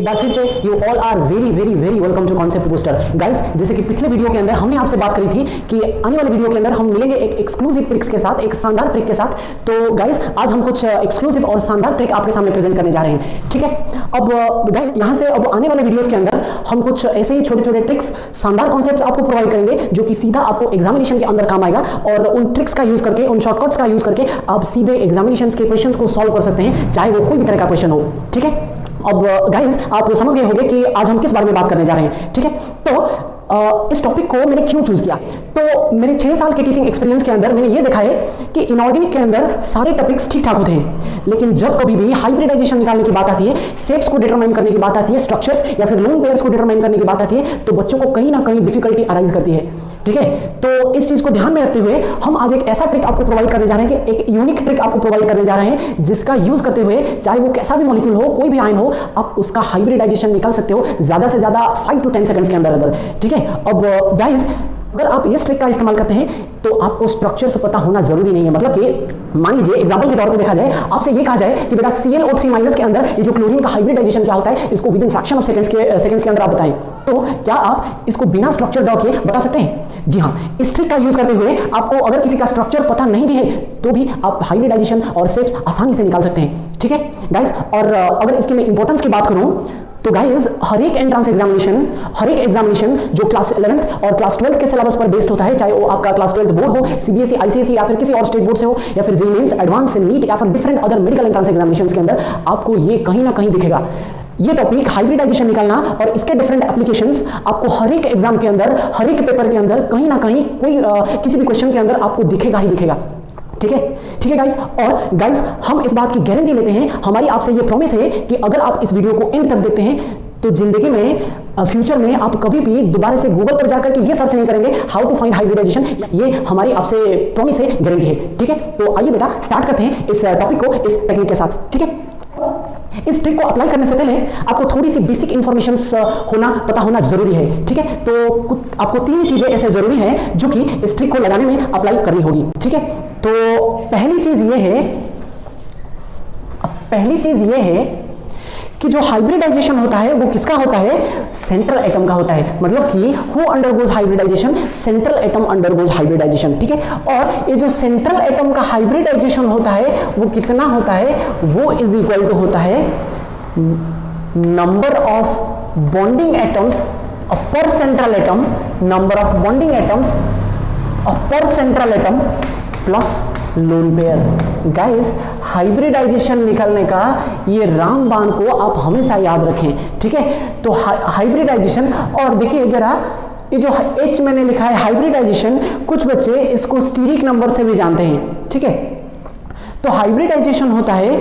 एक बार फिर से you all are very very very welcome to concept booster. Guys, जैसे कि पिछले वीडियो के अंदर हमने आपसे बात करी थी कि आने वाले वीडियो के अंदर हम मिलेंगे एक एक्सक्लूसिव ट्रिक्स के साथ, एक शानदार ट्रिक के साथ। तो गाइस, आज हम कुछ एक्सक्लूसिव और शानदार ट्रिक आपके सामने प्रेजेंट करने जा रहे हैं, ठीक है। अब गाइस, यहाँ से अब आने वाले वीडियोस के अंदर हम कुछ ऐसे ही छोटे छोटे ट्रिक्स, शानदार कॉन्सेप्ट्स आपको प्रोवाइड करेंगे जो कि सीधा आपको एग्जामिनेशन के अंदर काम आएगा, और उन ट्रिक्स का यूज करके, उन शॉर्टकट्स का यूज करके आप सीधे एग्जामिनेशन के क्वेश्चंस को सॉल्व कर सकते हैं, चाहे वो कोई भी तरह का क्वेश्चन हो, ठीक है। अब गाइस, आप समझ गए होंगे कि आज हम किस बारे में बात करने जा रहे हैं, ठीक है। तो इस टॉपिक को मैंने क्यों चूज किया, तो मेरे 6 साल के टीचिंग एक्सपीरियंस के अंदर मैंने ये देखा है कि इनऑर्गेनिक के अंदर सारे टॉपिक्स ठीक ठाक होते हैं, लेकिन जब कभी भी हाइब्रिडाइजेशन निकालने की बात आती है, शेप्स को डिटरमाइन करने की बात आती है, स्ट्रक्चर्स या फिर लोन पेयर्स को डिटरमाइन करने की बात आती है, तो बच्चों को कहीं ना कहीं डिफिकल्टी अराइज करती है, ठीक है। तो इस चीज को ध्यान में रखते हुए हम आज एक ऐसा ट्रिक आपको प्रोवाइड करने जा रहे हैं, कि एक यूनिक ट्रिक आपको प्रोवाइड करने जा रहे हैं, जिसका यूज करते हुए चाहे वो कैसा भी मॉलिक्यूल हो, कोई भी आयन हो, आप उसका हाइब्रिडाइजेशन निकाल सकते हो ज्यादा से ज्यादा 5 to 10 सेकंड्स के अंदर, ठीक है। अब गाइस, अगर आप इस ट्रिक का इस्तेमाल करते हैं तो आपको स्ट्रक्चर्स पता होना जरूरी नहीं है। मतलब कि मान लीजिए एग्जांपल के तौर पे देखा जाए, आपसे ये कहा जाए कि बेटा ClO3- के अंदर ये जो क्लोरीन का हाइब्रिडाइजेशन क्या होता है, इसको with in fraction of seconds के अंदर आप बताएं, तो क्या आप इसको बिना स्ट्रक्चर ड्रॉ किए बता सकते हैं? जी हाँ, इस ट्रिक का यूज करते हुए आपको अगर किसी का स्ट्रक्चर पता नहीं भी है तो भी आप हाइब्रिडाइजेशन और शेप्स आसानी से निकाल सकते हैं, ठीक है गाइस। और अगर इसकी मैं इंपॉर्टेंस की बात करूं तो गाइस, हर एक एंट्रेंस एग्जामिनेशन जो क्लास 11th और क्लास 12th के सिलेबस पर बेस्ड होता है, चाहे वो आपका क्लास 12th बोर्ड हो, CBSE, ICSE या फिर किसी और स्टेट बोर्ड से हो, या फिर JEE मेंस, एडवांस, नीट या फिर different other medical entrance examinations के अंदर आपको ये कहीं ना कहीं दिखेगा। ये टॉपिक हाइब्रिडाइजेशन निकालना और इसके डिफरेंट एप्लीकेशंस आपको हर एक एग्जाम के अंदर, हर एक पेपर के अंदर कहीं ना कहीं कोई किसी भी क्वेश्चन के अंदर आपको दिखेगा ही दिखेगा, ठीक है गाइस। और गाइस, हम इस बात की गारंटी लेते हैं, हमारी आपसे ये प्रॉमिस है कि अगर आप इस वीडियो को एंड तक देखते हैं तो जिंदगी में, फ्यूचर में आप कभी भी दोबारा से गूगल पर जाकर के ये सर्च नहीं करेंगे हाउ टू फाइंड हाइब्रिडाइजेशन। ये हमारी आपसे प्रॉमिस है, गारंटी है, ठीक है। तो आइए बेटा, स्टार्ट करते हैं इस टॉपिक को इस टेक्निक के साथ, ठीक है। इस ट्रिक को अप्लाई करने से पहले आपको थोड़ी सी बेसिक इंफॉर्मेशन पता होना जरूरी है, ठीक है। तो आपको 3 चीजें ऐसे जरूरी हैं जो कि इस ट्रिक को लगाने में अप्लाई करनी होगी, ठीक है। तो पहली चीज ये है कि जो हाइब्रिडाइजेशन होता है वो किसका होता है? सेंट्रल एटम का होता है। मतलब कि who undergoes hybridization? Central atom undergoes hybridization, ठीक है। और ये जो सेंट्रल एटम का हाइब्रिडाइजेशन होता है वो कितना होता है? वो इज इक्वल टू होता है नंबर ऑफ बॉन्डिंग एटम्स पर central atom, number of bonding atoms पर central atom plus lone pair. Guys, hybridization निकालने का ये रामबाण को आप हमेशा याद रखें, ठीक है। तो हाइब्रिडाइजेशन, और देखिए जरा, ये जो H मैंने लिखा है हाइब्रिडाइजेशन, कुछ बच्चे इसको स्टीरिक नंबर से भी जानते हैं, ठीक है। तो हाइब्रिडाइजेशन होता है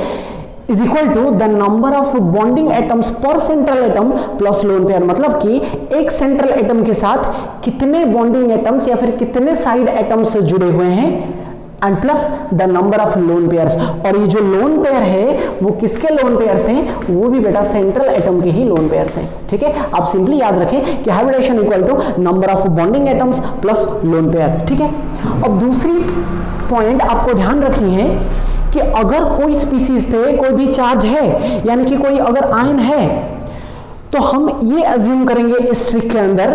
is equal to the number of bonding atoms पर central atom plus lone pair. मतलब कि एक सेंट्रल एटम के साथ कितने बॉन्डिंग एटम्स या फिर कितने साइड एटम्स जुड़े हुए हैं, and plus the number of lone pairs. और ये जो लोन पेयर है वो किसके लोन पेयर्स हैं? वो भी बेटा सेंट्रल एटम के ही लोन पेयर्स हैं, ठीक है। आप सिंपली याद रखें कि hybridization equal to number of bonding atoms plus lone pair, ठीक है। अब दूसरी पॉइंट आपको ध्यान रखनी है कि अगर कोई स्पीसीज पे कोई भी चार्ज है, यानी कि कोई अगर आयन है, तो हम ये अज्यूम करेंगे इस ट्रिक के अंदर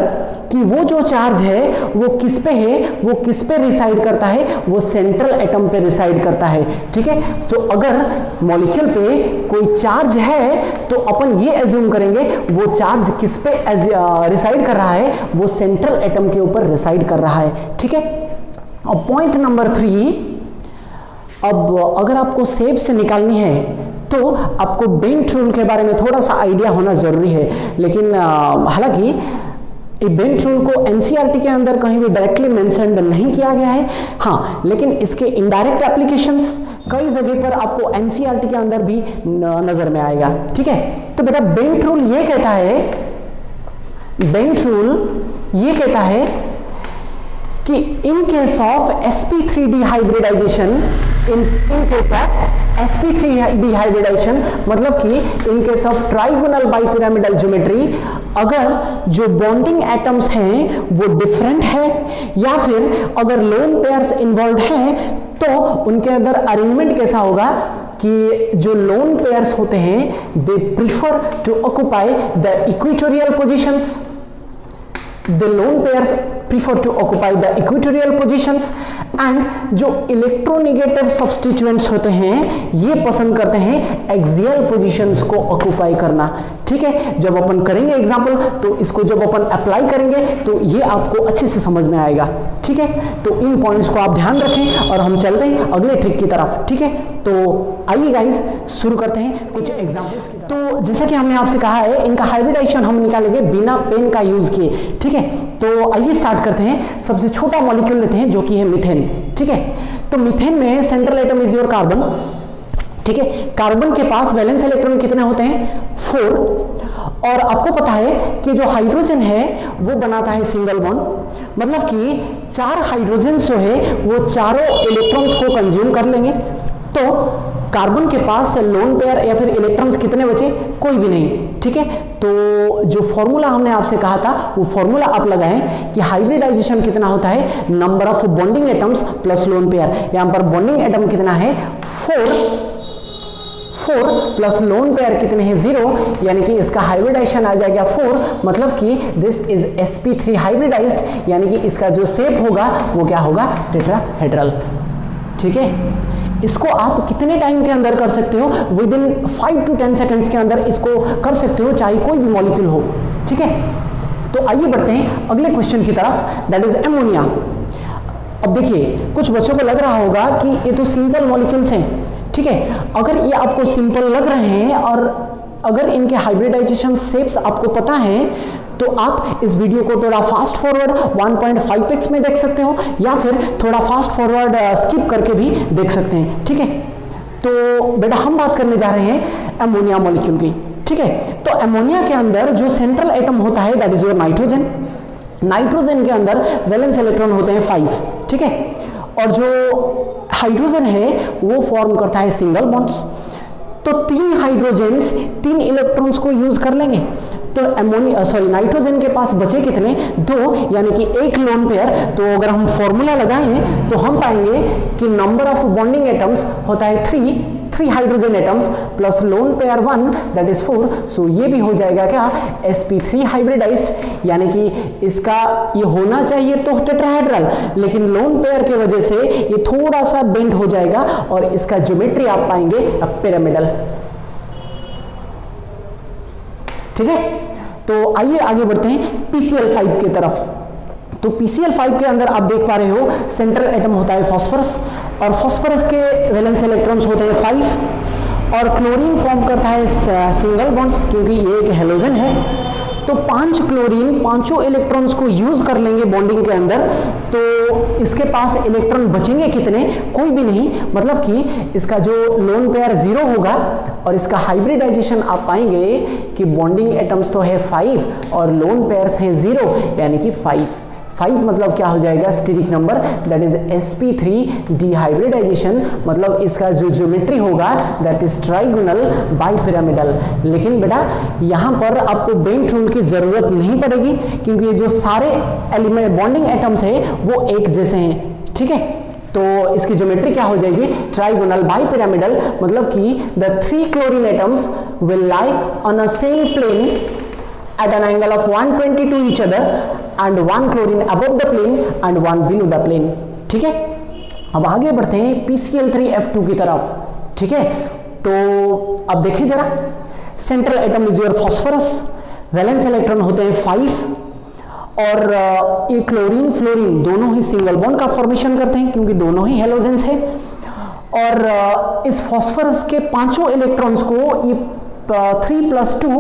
कि वो जो चार्ज है वो किस पे है? वो किस पे रिसाइड करता है? वो सेंट्रल एटम पे रिसाइड करता है, ठीक है। तो अगर मॉलिक्यूल पे कोई चार्ज है तो अपन ये अज्यूम करेंगे वो चार्ज किस पे रिसाइड कर रहा है? वो सेंट्रल एटम के ऊपर रिसाइड कर रहा है, ठीक है। अब पॉइंट नंबर 3, अब अगर आपको शेप से निकालनी है तो आपको बेंट रूल के बारे में थोड़ा सा आइडिया होना जरूरी है। लेकिन हालांकि बेंट रूल को एनसीईआरटी के अंदर कहीं भी डायरेक्टली मेंशन नहीं किया गया है, हाँ, लेकिन इसके इनडायरेक्ट एप्लीकेशंस कई जगह पर आपको एनसीईआरटी के अंदर भी नजर में आएगा, ठीक है। तो बेटा, बेंट रूल ये कहता है कि in case of sp3d hybridization, in case of sp3d hybridization, मतलब कि in case of trigonal bipyramidal geometry, अगर जो बॉन्डिंग एटम्स हैं वो डिफरेंट है या फिर अगर लोन पेयर्स इन्वॉल्व हैं तो उनके अंदर अरेंजमेंट कैसा होगा? कि जो लोन पेयर्स होते हैं they prefer to occupy the equatorial positions, the lone pairs prefer to occupy the equatorial positions and जो इलेक्ट्रोनेगेटिव सब्स्टिट्यूएंट्स होते हैं ये पसंद करते हैं एक्सियल पोजीशंस को ऑक्युपाई करना। ठीक है, जब अपन करेंगे एग्जांपल तो इसको जब अपन अप्लाई करेंगे तो ये आपको अच्छे से समझ में आएगा। ठीक है, तो इन पॉइंट्स को आप ध्यान रखें और हम चलते हैं अगले ट्रिक की तरफ। ठीक है, तो आइए गाइस शुरू करते हैं कुछ एग्जांपल्स की। तो जैसा कि हमने आपसे कहा है इनका हाइब्रिडाइजेशन हम निकालेंगे बिना पेन का यूज किए। ठीक है, तो आइए स्टार्ट करते हैं। सबसे छोटा मॉलिक्यूल लेते हैं जो कि है मीथेन। ठीक है, तो मीथेन में central atom is your carbon. ठीक है, कार्बन के पास वैलेंस इलेक्ट्रॉन कितने होते हैं? 4। और आपको पता है कि जो हाइड्रोजन है वो बनाता है सिंगल बॉन्ड, मतलब कि 4 हाइड्रोजन जो है वो चारों इलेक्ट्रॉन्स को कंज्यूम कर लेंगे। तो कार्बन के पास लोन पेयर या फिर इलेक्ट्रॉन्स कितने बचे? कोई भी नहीं। ठीक है, तो जो फॉर्मूला हमने आपसे कहा था वो फॉर्मूला आप लगाएं कि हाइब्रिडाइजेशन कितना होता है, number of bonding atoms plus lone pair. यहां पर बॉन्डिंग एटम कितना है? 4 प्लस लोन पेयर कितने हैं? 0, यानी कि इसका हाइब्रिडाइजेशन आ जाएगा 4, मतलब कि दिस इज sp3 हाइब्रिडाइज्ड, यानी कि इसका जो शेप होगा वो क्या होगा? टेट्राहेड्रल। ठीक है, इसको आप कितने टाइम के अंदर कर सकते हो? विद इन 5 to 10 सेकेंड्स के अंदर इसको कर सकते हो, चाहे कोई भी मॉलिक्यूल हो। ठीक है, तो आइए बढ़ते हैं अगले क्वेश्चन की तरफ, दैट इज एमोनिया। अब देखिए कुछ बच्चों को लग रहा होगा कि ये तो सिंपल मॉलिक्यूल्स हैं। ठीक है, अगर ये आपको सिंपल लग रहे हैं और अगर इनके हाइब्रिडाइजेशन शेप्स आपको पता है तो आप इस वीडियो को थोड़ा फास्ट फॉरवर्ड 1.5x में देख सकते हो या फिर थोड़ा फास्ट फॉरवर्ड स्किप करके भी देख सकते हैं। ठीक है, तो बेटा हम बात करने जा रहे हैं अमोनिया मॉलिक्यूल की। ठीक है, तो अमोनिया के अंदर जो सेंट्रल एटम होता है that is your nitrogen. Nitrogen के अंदर वैलेंस इलेक्ट्रॉन होते हैं 5। ठीक है, और जो हाइड्रोजन है वो फॉर्म करता है सिंगल बॉन्ड्स। तो 3 हाइड्रोजन्स 3 इलेक्ट्रॉन्स को यूज कर लेंगे। तो नाइट्रोजन के पास बचे कितने? 2, यानी कि 1 लोन पेयर। तो अगर हम फॉर्मूला लगाएं तो हम पाएंगे कि नंबर ऑफ बॉन्डिंग एटम्स होता है 3 hydrogen atoms plus lone pair 1 that is 4। सो ये भी हो जाएगा क्या? sp3 हाइब्रिडाइज्ड, यानी कि इसका ये होना चाहिए तो टेट्राहेड्रल, लेकिन लोन पेयर की वजह से ये थोड़ा सा बेंड हो जाएगा और इसका ज्योमेट्री आप पाएंगे पिरामिडल। ठीक है, तो आइए आगे बढ़ते हैं PCl5 की तरफ। तो PCl5 के अंदर आप देख पा रहे हो सेंट्रल एटम होता है फास्फोरस और फास्फोरस के वैलेंस इलेक्ट्रॉन्स होते हैं 5 और क्लोरीन फॉर्म करता है सिंगल बॉन्ड्स क्योंकि ये एक हेलोजन है। तो 5 क्लोरीन 5 इलेक्ट्रॉन्स को यूज कर लेंगे बॉन्डिंग के अंदर। तो इसके पास इलेक्ट्रॉन बचेंगे कितने? कोई भी नहीं, मतलब कि इसका जो लोन पेयर 0 होगा और इसका हाइब्रिडाइजेशन आप पाएंगे कि बॉन्डिंग एटम्स तो है 5 और लोन पेयर्स है 0, यानी कि 5 मतलब क्या हो जाएगा? Steric number that is sp3 d hybridization, मतलब इसका जो ज्योमेट्री होगा दैट इज ट्राइगोनल बाइपिरामिडल। लेकिन बेटा यहाँ पर आपको बेंट रूल की जरूरत नहीं पड़ेगी क्योंकि ये जो सारे एलिमेंट बॉन्डिंग एटम्स है वो एक जैसे हैं। ठीक है, तो इसकी ज्योमेट्री क्या हो जाएगी? ट्राइगोनल बाइपिरामिडल, मतलब कि the 3 chlorine atoms will lie on a same plane at an angle of 120 to each other and 1 chlorine above the plane and 1 below the plane। ठीक है, अब आगे बढ़ते हैं PCl3F2 की तरफ। ठीक है, तो अब देखिए जरा, central atom is your phosphorus, valence electron होते हैं 5 और ये क्लोरीन फ्लोरीन दोनों ही सिंगल बॉन्ड का फॉर्मेशन करते हैं क्योंकि दोनों ही हेलोजेंस है। और इस फास्फोरस के 5 इलेक्ट्रॉन्स को ये 3+2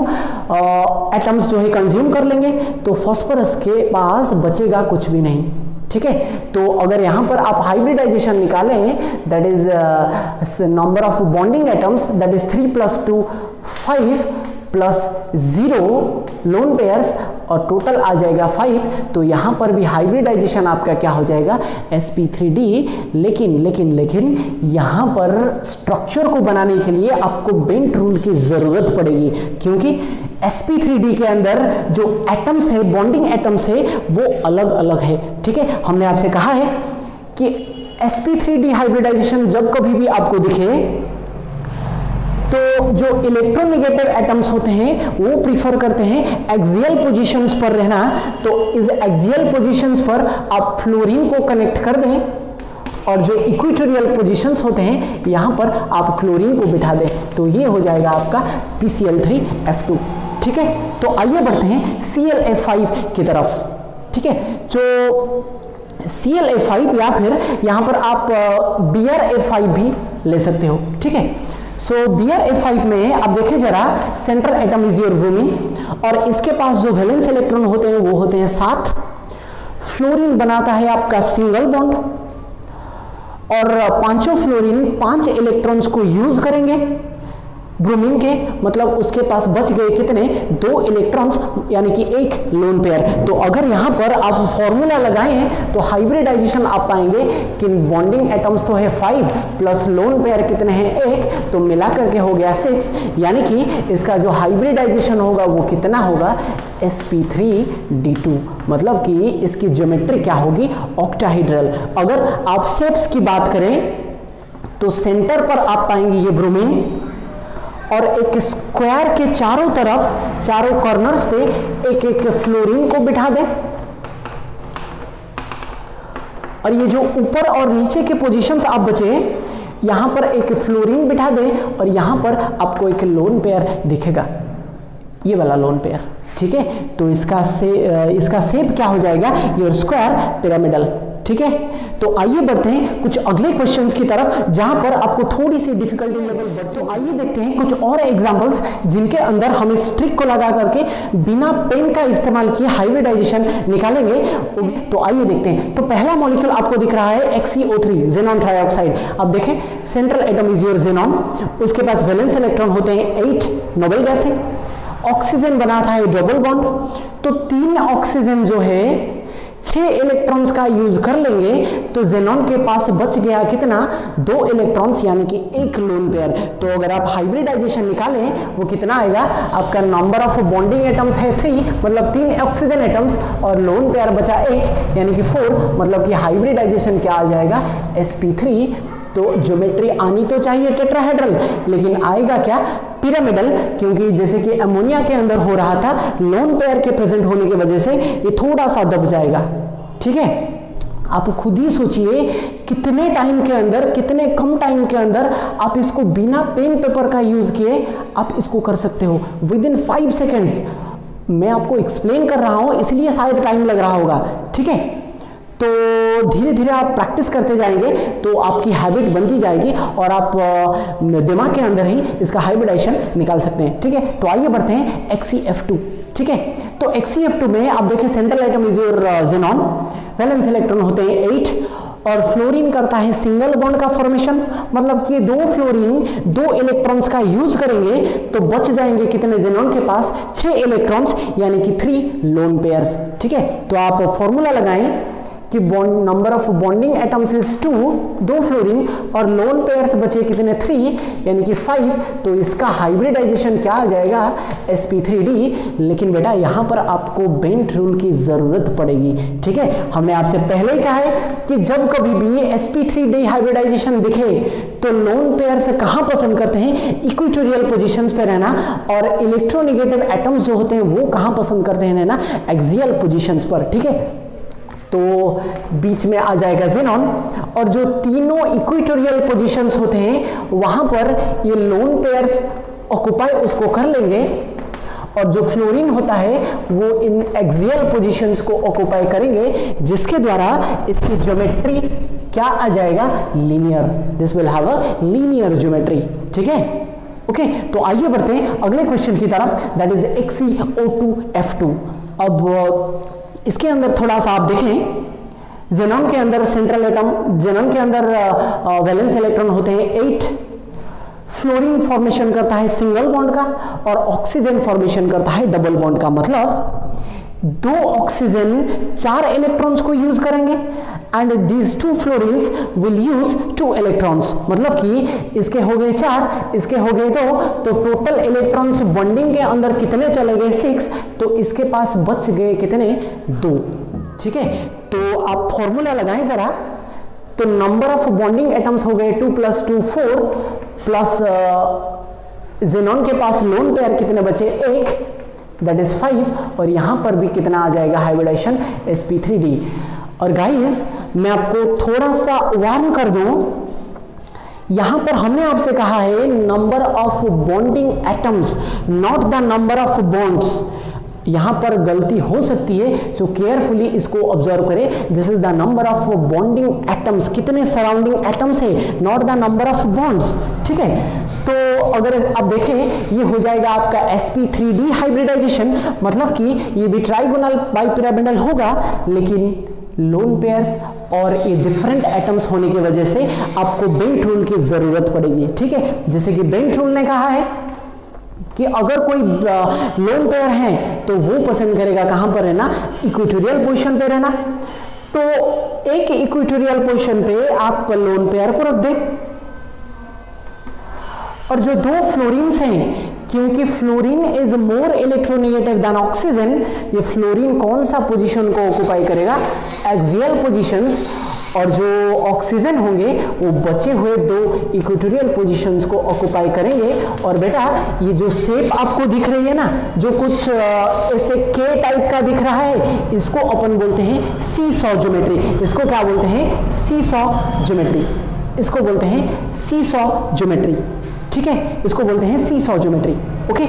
एटम्स जो है कंज्यूम कर लेंगे। तो फास्फोरस के पास बचेगा कुछ भी नहीं। ठीक है, तो अगर यहां पर आप हाइब्रिडाइजेशन निकालें that is number of bonding atoms that is 3+2 5 plus 0 lone pairs और टोटल आ जाएगा 5। तो यहां पर भी हाइब्रिडाइजेशन आपका क्या हो जाएगा? sp3d। लेकिन यहां पर स्ट्रक्चर को बनाने के लिए आपको बेंट रूल की जरूरत पड़ेगी क्योंकि sp3d के अंदर जो एटम्स है बॉन्डिंग एटम्स है वो अलग अलग है। ठीक है, हमने आपसे कहा है कि sp3d हाइब्रिडाइजेशन जब कभी भी आपको दिखे तो जो इलेक्ट्रोनेगेटिव एटम्स होते हैं वो प्रीफर करते हैं एक्सियल पोजीशंस पर रहना, तो इस एक्सियल पोजीशंस पर आप फ्लोरीन को कनेक्ट कर दें और जो इक्वेटोरियल पोजीशंस होते हैं यहां पर आप क्लोरीन को बिठा दें, तो ये हो जाएगा आपका PCl3F2। ठीक है, तो आइए बढ़ते हैं ClF5 की तरफ। ठीक है, जो ClF5 या फिर यहां पर आप BrF5 भी ले सकते हो। ठीक है, सो BrF5 में आप देखें जरा, central atom is your bromine और इसके पास जो वैलेंस इलेक्ट्रॉन होते हैं वो होते हैं 7। फ्लोरीन बनाता है आपका सिंगल बॉन्ड और पांचों फ्लोरीन 5 इलेक्ट्रॉन्स को यूज करेंगे ब्रोमीन के, मतलब उसके पास बच गए कितने, 2 इलेक्ट्रॉन्स, यानी कि एक लोन पेयर। तो अगर यहां पर आप फॉर्मूला लगाएं तो हाइब्रिडाइजेशन आप पाएंगे कि बॉन्डिंग एटम्स तो है 5 प्लस लोन पेयर कितने हैं 1, तो मिला करके हो गया 6, यानी कि इसका जो हाइब्रिडाइजेशन होगा वो कितना होगा, sp3d2, मतलब कि इसकी ज्योमेट्री क्या होगी, ऑक्टाहेड्रल। अगर आप शेप्स की बात करें तो सेंटर पर आप पाएंगे ये ब्रोमीन और एक स्क्वायर के चारों तरफ, चारों कॉर्नर्स पे एक एक फ्लोरीन को बिठा दें और ये जो ऊपर और नीचे के पोजीशंस आप बचे यहां पर एक फ्लोरीन बिठा दें और यहां पर आपको एक लोन पेयर दिखेगा, ये वाला लोन पेयर। ठीक है, तो इसका शेप क्या हो जाएगा, योर स्क्वायर पिरामिडल। ठीक है, तो आइए बढ़ते हैं कुछ अगले क्वेश्चंस की तरफ जहां पर आपको थोड़ी सी डिफिकल्टी लेवल बढ़ती है। तो आइए देखते हैं कुछ और एग्जांपल्स जिनके अंदर हम इस ट्रिक को लगा करके बिना पेन का इस्तेमाल किए हाइब्रिडाइजेशन निकालेंगे। तो आइए देखते हैं। तो पहला मॉलिक्यूल आपको दिख रहा है XeO3, ज़ेनॉन ट्राइऑक्साइड। अब देखें, central atom is your xenon, उसके पास वैलेंस इलेक्ट्रॉन होते हैं 8, नोबेल गैस है, ऑक्सीजन बनाता है डबल बॉन्ड, तो 3 ऑक्सीजन जो है 6 इलेक्ट्रॉन्स का यूज कर लेंगे, तो ज़ेनॉन के पास बच गया कितना, 2 इलेक्ट्रॉन्स, यानी कि एक लोन पेयर। तो अगर आप हाइब्रिडाइजेशन निकालें वो कितना आएगा, आपका नंबर ऑफ बॉन्डिंग एटम्स है 3, मतलब 3 ऑक्सीजन एटम्स और लोन पेयर बचा 1, यानी कि 4, मतलब कि हाइब्रिडाइजेशन क्या आ जाएगा, sp3। तो ज्योमेट्री आनी तो चाहिए टेट्राहेड्रल, लेकिन आएगा क्या, पिरामिडल, क्योंकि जैसे कि अमोनिया के अंदर हो रहा था, लोन पेयर के प्रेजेंट होने की वजह से ये थोड़ा सा दब जाएगा। ठीक है, आप खुद ही सोचिए कितने टाइम के अंदर, कितने कम टाइम के अंदर आप इसको बिना पेन पेपर का यूज किए आप इसको कर सकते हो विद इन 5 सेकेंड्स। मैं आपको एक्सप्लेन कर रहा हूं इसलिए शायद टाइम लग रहा होगा। ठीक है, तो धीरे धीरे आप प्रैक्टिस करते जाएंगे तो आपकी हैबिट बनती जाएगी और आप दिमाग के अंदर ही इसका हाइब्रिडाइजेशन निकाल सकते हैं। ठीक है, तो आइए बढ़ते हैं XeF2। ठीक है, तो XeF2 में आप देखिए, central atom is your xenon, valence electron होते हैं 8 और फ्लोरीन करता है सिंगल बॉन्ड का फॉर्मेशन, मतलब कि 2 फ्लोरीन 2 इलेक्ट्रॉन्स का यूज करेंगे तो बच जाएंगे कितने, ज़ेनॉन के पास 6 इलेक्ट्रॉन्स, यानी कि 3 लोन पेयर्स। ठीक है, तो आप फॉर्मूला लगाएं कि number of bonding atoms is 2, 2 fluorine और लोन पेयर्स बचे कितने, 3, यानी कि 5। तो इसका हाइब्रिडाइजेशन क्या आ जाएगा, sp3d। लेकिन बेटा यहां पर आपको बेंट रूल की जरूरत पड़ेगी। ठीक है, हमने आपसे पहले ही कहा है कि जब कभी भी sp3d हाइब्रिडाइजेशन दिखे तो लोन पेयर्स कहां पसंद करते हैं, इक्वेटोरियल पोजीशंस पे रहना, और इलेक्ट्रोनेगेटिव एटम्स जो होते हैं वो कहां पसंद करते हैं रहना, एक्सियल पोजीशंस पर। ठीक है, तो बीच में आ जाएगा ज़ेनॉन और जो तीनों इक्वेटोरियल पोजीशंस होते हैं वहां पर ये लोन पेयर्स ऑक्युपाई उसको कर लेंगे और जो फ्लोरीन होता है वो इन एक्सियल पोजीशंस को ऑक्युपाई करेंगे, जिसके द्वारा इसकी ज्योमेट्री क्या आ जाएगा, linear. This will have a linear geometry. ठीक है, ओके, तो आइए बढ़ते हैं अगले क्वेश्चन की तरफ, दैट इज XeO2F2। अब इसके अंदर थोड़ा सा आप देखें, ज़ेनॉन के अंदर सेंट्रल एटम, ज़ेनॉन के अंदर वैलेंस इलेक्ट्रॉन होते हैं 8, फ्लोरीन फॉर्मेशन करता है सिंगल बॉन्ड का और ऑक्सीजन फॉर्मेशन करता है डबल बॉन्ड का, मतलब 2 ऑक्सीजन 4 इलेक्ट्रॉन्स को यूज करेंगे and these 2 fluorines will use 2 electrons, मतलब कि इसके हो गए 4, इसके हो गए 2, तो टोटल इलेक्ट्रॉन्स बॉन्डिंग के अंदर कितने चले गए, 6, तो इसके पास बच गए कितने, 2। ठीक है, तो आप फॉर्मूला लगाएं जरा, तो नंबर ऑफ बॉन्डिंग एटम्स हो गए 2 + 2 4 प्लस जेनॉन के पास लोन पेयर कितने बचे, एक, दैट इज 5, और यहां पर भी कितना आ जाएगा हाइब्रिडाइजेशन, sp3d। और गाइस मैं आपको थोड़ा सा वार्न कर दूं, यहां पर हमने आपसे कहा है number of bonding atoms, not the number of bonds. यहां पर गलती हो सकती है, सो केयरफुली इसको ऑब्जर्व करें। This is the number of bonding atoms, कितने सराउंडिंग एटम्स है, not the number of bonds, ठीक है। तो अगर आप देखें ये हो जाएगा आपका sp3d हाइब्रिडाइजेशन, मतलब कि ये भी ट्राइगोनल बाइपिरामिडल होगा, लेकिन लोन पेयर्स और ये डिफरेंट एटम्स होने की वजह से आपको बेंट रूल की जरूरत पड़ेगी, ठीक है। जैसे कि बेंट रूल ने कहा है कि अगर कोई लोन पेयर है तो वो पसंद करेगा कहां पर रहना, इक्वेटोरियल पोजीशन पे रहना। तो एक इक्वेटोरियल पोजीशन पे आप लोन पेयर को रख दें, और जो दो फ्लोरीन्स हैं, क्योंकि fluorine is more electronegative than oxygen, ये फ्लोरीन कौन सा पोजीशन को ऑक्युपाई करेगा, एक्सियल पोजीशंस, और जो ऑक्सीजन होंगे वो बचे हुए दो इक्वेटोरियल पोजीशंस को ऑक्युपाई करेंगे। और बेटा ये जो शेप आपको दिख रही है ना, जो कुछ ऐसे के टाइप का दिख रहा है, इसको अपन बोलते हैं सीसॉ ज्योमेट्री। इसको क्या बोलते हैं, सीसॉ ज्योमेट्री, इसको बोलते हैं सीसॉ ज्योमेट्री, ठीक है, इसको बोलते हैं सीसॉ ज्योमेट्री। ओके,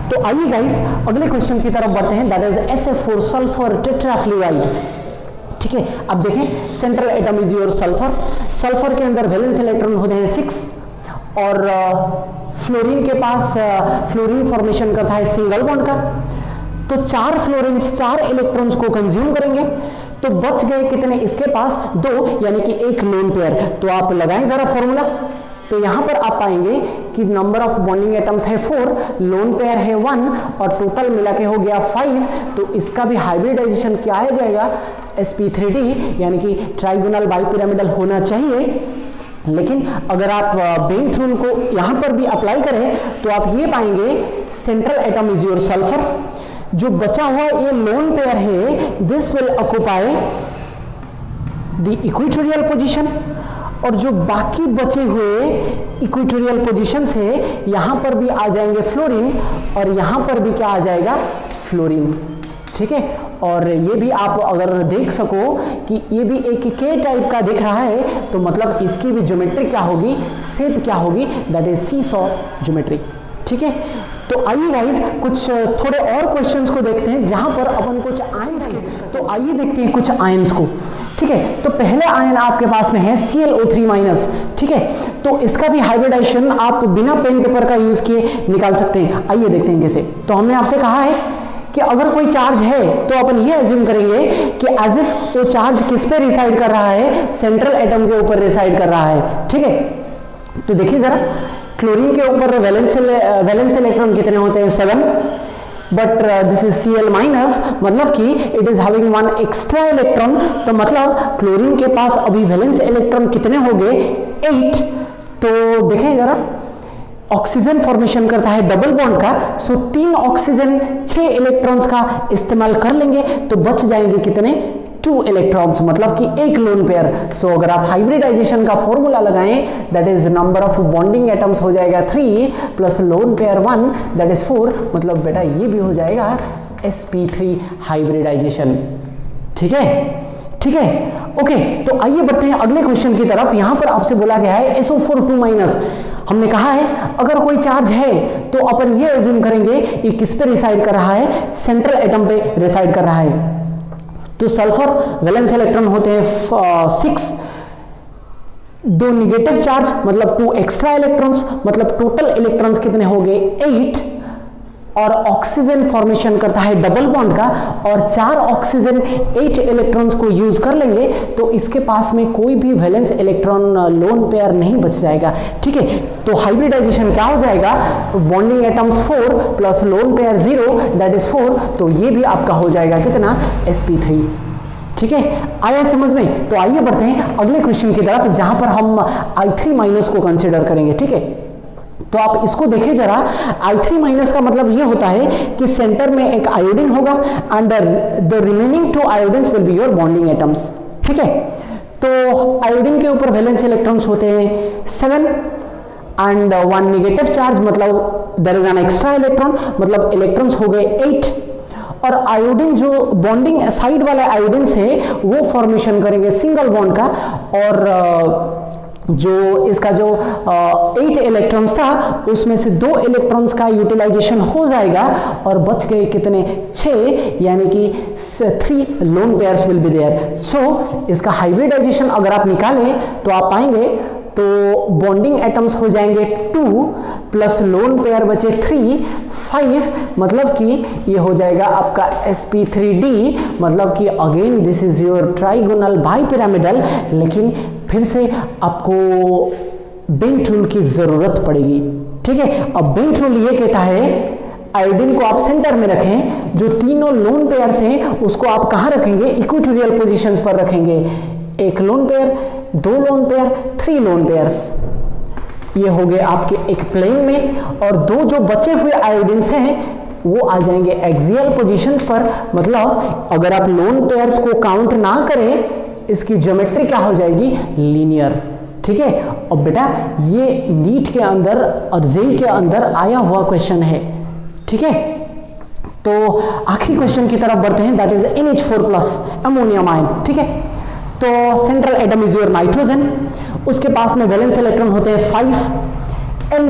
तो आइए गाइस अगले क्वेश्चन की तरफ बढ़ते हैं, दैट इज SF4 सल्फर टेट्राफ्लूराइड, ठीक है। अब देखें central atom is your sulphur, sulphur के अंदर वैलेंस इलेक्ट्रॉन होते हैं 6, और फ्लोरीन के पास फ्लोरीन फॉर्मेशन करता है सिंगल बॉन्ड का। तो 4 फ्लोरीन्स 4 इलेक्ट्रॉन्स को कंज्यूम करेंगे, तो बच गए कितने इसके पास, 2, यानी कि एक लोन पेयर। तो आप लगाएं जरा फॉर्मूला, तो यहां पर आप पाएंगे कि नंबर ऑफ बॉन्डिंग एटम्स है 4, लोन पेयर है 1, और टोटल मिला के हो गया 5। तो इसका भी हाइब्रिडाइजेशन क्या आ जाएगा, sp3d, यानी कि ट्राइगोनल बाइपिरामिडल होना चाहिए। लेकिन अगर आप बेंट रूल को यहां पर भी अप्लाई करें तो आप ये पाएंगे central atom is your sulphur, जो बचा हुआ ये लोन पेयर है, this will occupy the equatorial position, और जो बाकी बचे हुए इक्वेटोरियल पोजीशंस है यहां पर भी आ जाएंगे फ्लोरीन, और यहां पर भी क्या आ जाएगा, फ्लोरीन, ठीक है। और ये भी आप अगर देख सको कि ये भी एक के टाइप का दिख रहा है, तो मतलब इसकी भी ज्योमेट्री क्या होगी, शेप क्या होगी, दैट इज सीसॉ ज्योमेट्री, ठीक है। तो आइए गाइस कुछ थोड़े और क्वेश्चंस को देखते हैं जहां पर अपन कुछ आयंस के, तो आइए देखते हैं कुछ आयंस को, ठीक है। तो पहले आयन आपके पास में है ClO3-, ठीक है। तो इसका भी हाइब्रिडाइजेशन आप बिना पेन पेपर का यूज किए निकाल सकते हैं। आइए देखते हैं कैसे। तो हमने आपसे कहा है कि अगर कोई चार्ज है तो अपन ये एज्यूम करेंगे कि एज इफ वो चार्ज किस पे रिसाइड कर रहा है, सेंट्रल एटम के ऊपर रिसाइड कर रहा है, ठीक है। तो देखिए जरा, क्लोरीन के ऊपर वैलेंस इलेक्ट्रॉन कितने होते हैं, 7, बट दिस इज Cl-, मतलब कि it is having 1 extra electron. तो मतलब क्लोरीन के पास अभी वैलेंस इलेक्ट्रॉन कितने हो गए, 8। तो देखें जरा, ऑक्सीजन फॉर्मेशन करता है डबल बॉन्ड का, सो 3 ऑक्सीजन 6 इलेक्ट्रॉन्स का इस्तेमाल कर लेंगे, तो बच जाएंगे कितने, 2 इलेक्ट्रॉन्स, मतलब कि एक लोन पेयर। सो अगर आप हाइब्रिडाइजेशन का फॉर्मूला लगाएं, that is number of bonding atoms हो जाएगा 3 plus lone pair 1, that is 4, मतलब बेटा ये भी हो जाएगा sp3 हाइब्रिडाइजेशन, ठीक है, ठीक है। ओके, तो आइए बढ़ते हैं अगले क्वेश्चन की तरफ। यहां पर आपसे बोला गया है SO4 हमने कहा है अगर कोई चार्ज है तो अपन ये एज्यूम करेंगे ये किस पे रिसाइड कर रहा है, सेंट्रल एटम पे रिसाइड कर रहा है। तो सल्फर वैलेंस इलेक्ट्रॉन होते हैं 6, 2 निगेटिव चार्ज मतलब 2 एक्स्ट्रा इलेक्ट्रॉन्स, मतलब टोटल इलेक्ट्रॉन्स कितने हो गए, 8, और ऑक्सीजन फॉर्मेशन करता है डबल बॉन्ड का, और 4 ऑक्सीजन 8 इलेक्ट्रॉन्स को यूज कर लेंगे, तो इसके पास में कोई भी वैलेंस इलेक्ट्रॉन लोन पेयर नहीं बच जाएगा, ठीक है। तो हाइब्रिडाइजेशन क्या हो जाएगा, bonding atoms 4 plus lone pair 0, that is 4, तो ये भी आपका हो जाएगा कितना, sp3, ठीक है। आया समझ में। तो आइए बढ़ते हैं अगले क्वेश्चन की तरफ, जहां पर हम I3- को कंसिडर करेंगे, ठीक है। तो आप इसको देखें जरा, I3- का मतलब ये होता है कि सेंटर में एक आयोडीन होगा and the remaining 2 आयोडीन्स will be your bonding atoms, ठीक है। तो आयोडीन के ऊपर वैलेंस इलेक्ट्रॉन्स होते हैं 7, एंड वन नेगेटिव चार्ज, मतलब there is an extra electron, मतलब इलेक्ट्रॉन्स हो गए 8। और आयोडीन जो बॉन्डिंग साइड वाले आयोडीन्स है वो फॉर्मेशन करेंगे सिंगल बॉन्ड का, और जो इसका जो 8 इलेक्ट्रॉन्स था उसमें से 2 इलेक्ट्रॉन्स का यूटिलाइजेशन हो जाएगा और बच गए कितने 6, यानी कि 3 lone pairs will be there. So इसका हाइब्रिडाइजेशन अगर आप निकालें तो आप पाएंगे तो बॉन्डिंग एटम्स हो जाएंगे 2 प्लस लोन पेयर बचे 3, 5, मतलब कि ये हो जाएगा आपका sp3d, मतलब कि again this is your trigonal bipyramidal. लेकिन फिर से आपको बेंट रूल की जरूरत पड़ेगी, ठीक है। अब बेंट रूल ये कहता है आयोडीन को आप सेंटर में रखें, जो तीनों लोन पेयर्स हैं उसको आप कहां रखेंगे, इक्वेटोरियल पोजीशंस पर रखेंगे। 1 lone pair, 2 lone pair, 3 lone pairs, ये हो गए आपके एक प्लेन में, और 2 जो बचे हुए आयोडीन्स हैं वो आ जाएंगे एक्सियल पोजीशंस पर। मतलब अगर आप लोन पेयर्स को काउंट ना करें, इसकी ज्योमेट्री क्या हो जाएगी, लीनियर, ठीक है। और बेटा ये नीट के अंदर और जेई के अंदर आया हुआ क्वेश्चन है, ठीक है। तो आखिरी क्वेश्चन की तरफ बढ़ते हैं, that is NH4+ ammonium ion, ठीक है। तो central atom is your nitrogen, उसके पास में वैलेंस इलेक्ट्रॉन होते हैं 5, N+,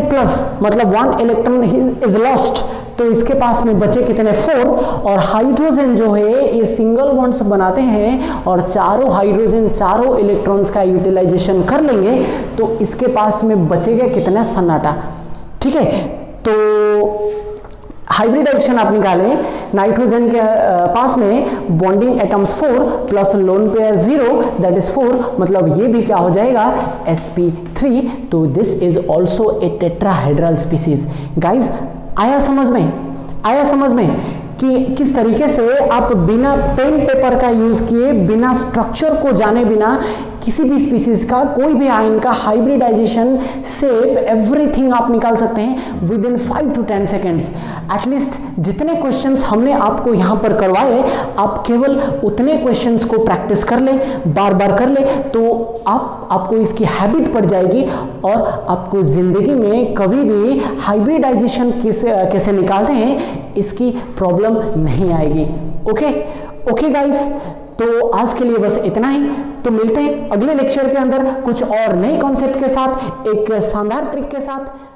मतलब 1 इलेक्ट्रॉन इज लॉस्ट, तो इसके पास में बचे कितने 4, और हाइड्रोजन जो है ये सिंगल बॉन्ड्स बनाते हैं और चारों हाइड्रोजन चारों इलेक्ट्रॉन्स का यूटिलाइजेशन कर लेंगे, तो इसके पास में बचेगा कितना, सन्नाटा, ठीक है। तो हाइब्रिडाइजेशन आप निकालें, नाइट्रोजन के पास में bonding atoms 4 plus lone pair 0, that is 4, मतलब ये भी क्या हो जाएगा, sp3। तो this is also a tetrahedral species. Guys आया समझ में, आया समझ में कि किस तरीके से आप बिना पेन पेपर का यूज किए, बिना स्ट्रक्चर को जाने बिना किसी भी स्पीसीज का कोई भी आयन का हाइब्रिडाइजेशन, शेप, एवरीथिंग आप निकाल सकते हैं with in 5 to 10 seconds. At least जितने क्वेश्चंस हमने आपको यहाँ पर करवाए, आप केवल उतने क्वेश्चंस को प्रैक्टिस कर ले, बार बार कर ले, तो आपको इसकी हैबिट पड़ जाएगी और आपको जिंदगी में कभी भी हाइब्रिडाइजेशन कैसे निकालते हैं इसकी प्रॉब्लम नहीं आएगी। ओके ओके गाइस, तो आज के लिए बस इतना ही। तो मिलते हैं अगले लेक्चर के अंदर कुछ और नए कॉन्सेप्ट के साथ, एक शानदार ट्रिक के साथ।